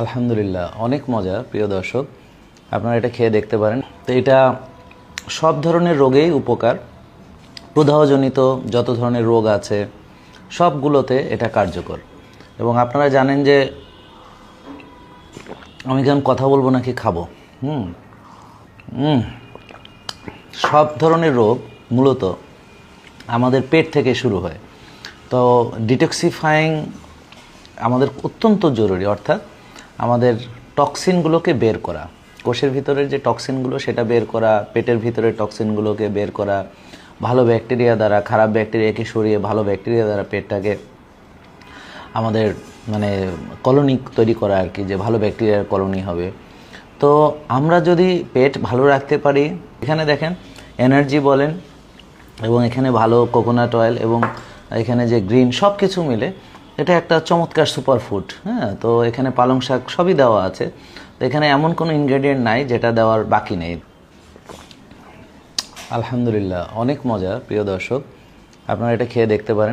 আলহামদুলিল্লাহ, অনেক মজা। প্রিয় দর্শক, আপনারা এটা খেয়ে দেখতে পারেন। তো এটা সব ধরনের রোগেই উপকার। প্রদাহজনিত যত ধরনের রোগ আছে সবগুলোতে এটা কার্যকর। এবং আপনারা জানেন যে আমি কেমন কথা বলবো নাকি খাবো। হুম হুম সব ধরনের রোগ মূলত আমাদের পেট থেকে শুরু হয়। তো ডিটক্সিফাইং আমাদের অত্যন্ত জরুরি, অর্থাৎ আমাদের টক্সিনগুলোকে বের করা, কোষের ভিতরের যে টক্সিনগুলো সেটা বের করা, পেটের ভিতরের টক্সিনগুলোকে বের করা, ভালো ব্যাকটেরিয়া দ্বারা খারাপ ব্যাকটেরিয়াকে সরিয়ে ভালো ব্যাকটেরিয়া দ্বারা পেটটাকে আমাদের কলোনি তৈরি করা আর কি, যে ভালো ব্যাকটেরিয়ার কলোনি হবে। তো আমরা যদি পেট ভালো রাখতে পারি, এখানে দেখেন এনার্জি বলেন এবং এখানে ভালো কোকোনাট অয়েল এবং এখানে যে গ্রিন সব কিছু মিলে এটা একটা চমৎকার সুপারফুড। হ্যাঁ, তো এখানে পালং শাক সবই দেওয়া আছে। তো এখানে এমন কোনো ইনগ্রেডিয়েন্ট নাই যেটা দেওয়ার বাকি নেই। আলহামদুলিল্লাহ, অনেক মজা। প্রিয় দর্শক, আপনারা এটা খেয়ে দেখতে পারেন।